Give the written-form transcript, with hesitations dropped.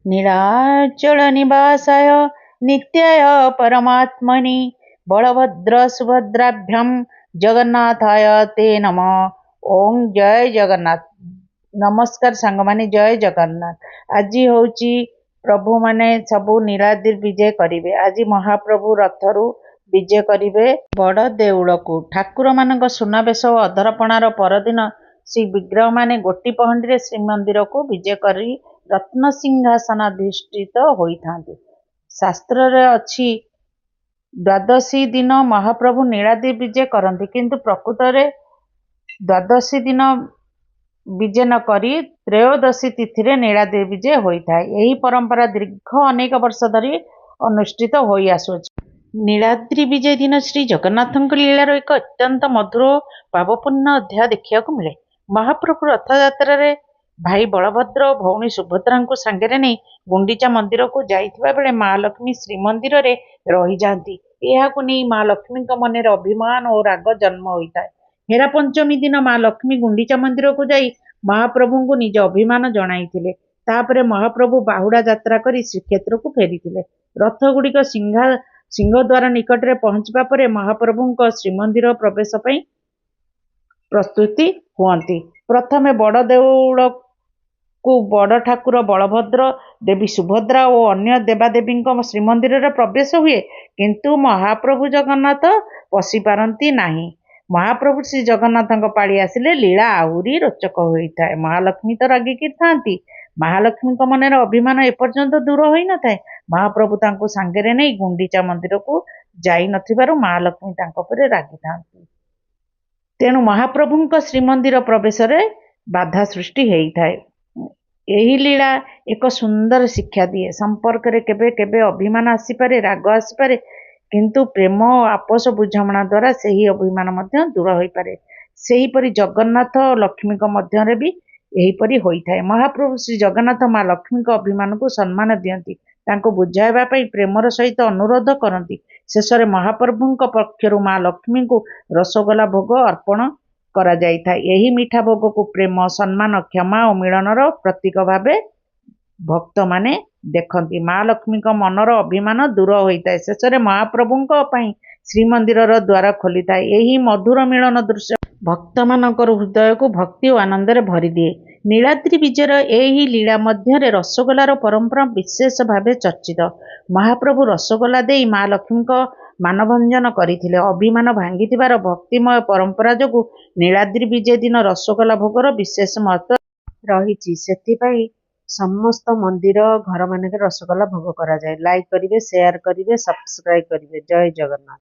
नीलाचल निवासाय नित्याय परमात्मनि बलभद्र सुभद्राभ्याम जगन्नाथाय ते नमः। ओम जय जगन्नाथ। नमस्कार सांग माने जय जगन्नाथ। आज होची प्रभु माने सबू नीलाद्रि विजय करिवे। आज महाप्रभु रथरु विजय करिवे बड़ देउल को। ठाकुर मानक सुनावेश और अधरपणार परदिन श्री विग्रह माने गोटी पहंडी श्रीमंदिर को विजय करी रत्न सिंहासन अधिष्ठित होइथांती। शास्त्र रे अछि द्वादशी दिन महाप्रभु नीलाद्रि विजय करती, किंतु प्रकृत रे द्वादशी दिन विजय न करी त्रयोदशी तिथि रे नीलाद्रि विजय होता है। यही परंपरा दीर्घ अनेक वर्ष धरी अनुष्ठित होई आसुछि। नीलाद्रि विजय दिन श्री जगन्नाथ लीलार एक अत्यंत मधुर भावपूर्ण अध्याय देखा मिले। महाप्रभु रथयात्रा रे भाई बलभद्र और भौणी सुभद्रा को सांगे नहीं गुंडीचा मंदिर को जाइथिबा बेले महालक्ष्मी श्रीमंदिर रे रही जाती। यहाकु नहीं महालक्ष्मी मन अभिमान और राग जन्म होता है। हेरा पंचमी दिन माँ लक्ष्मी गुंडीचा मंदिर को जाई महाप्रभु को निज अभिमान जणाइथिले। तापरे महाप्रभु बाहुड़ा यात्रा करी श्रीक्षेत्र को फेरीथिले। रथ गुड़िक सिंहद्वार निकट रे पहुंचबा परे महाप्रभु श्रीमंदिर प्रवेश पई प्रस्तुति हुअंती। प्रथमे बड़ देउल को बड़ ठाकुर बलभद्र, देवी सुभद्रा और अन्य देवादेवी श्रीमंदिर रे प्रवेश हुए, किंतु महाप्रभु जगन्नाथ पशि पारती नहीं। महाप्रभु श्री जगन्नाथ पाଳି आसिले लीला आहुरी रोचक होता है। महालक्ष्मी तो रागिकी थांती। महालक्ष्मी मनर अभिमान एपर्यंत दूर होई न थाए। महाप्रभु तांको सांगरे नहीं गुंडीचा मंदिर को जाई नथिबारु महालक्ष्मी तांको परे रागी थांती। तेणु महाप्रभु श्रीमंदिर प्रवेश रे बाधा सृष्टि हेई थाए। यही लीला एक सुंदर शिक्षा दिए। संपर्क रे केबे केबे अभिमान आसीपारे, राग आसीपारे, किंतु प्रेम और आपस बुझामणा द्वारा सही अभिमान मध्य दूर होई पारे। सेही परि जगन्नाथ और लक्ष्मी मध्य रे भी यही परि होई थाए। महाप्रभु श्री जगन्नाथ माँ लक्ष्मी अभिमान को सम्मान दियंती, तांको बुझाइबा पई प्रेमर सहित अनुरोध करती। शेष में महाप्रभु पक्षरु माँ लक्ष्मी को रसगोला भोग अर्पण करा जाई था। यही मीठा भोग को प्रेम, सम्मान, क्षमा और मिलनर प्रतीक भावे भक्त माने देखती। माँ लक्ष्मी मनर अभिमान दूर होता है। शेष में महाप्रभु श्रीमंदिर द्वार खोली था। यही मधुर मिलन दृश्य भक्त मानकर हृदय को भक्ति और आनंद भरी दिए। नीलाद्रि विजयर यही लीला मध्य रसगोलार परंपरा विशेष भावे चर्चित। महाप्रभु रसगोला दे माँ लक्ष्मी मानभंजन करथिले। अभिमान भांगिथिबार भक्तिमय परंपरा जोगु नीलाद्रि विजय दिन रसगोला भोगर विशेष महत्व रही। सेथिपाई समस्त मंदिर घर मानक रसगोला भोग करा जाए। लाइक करिवे, शेयर करिवे, सब्सक्राइब करिवे। जय जगन्नाथ।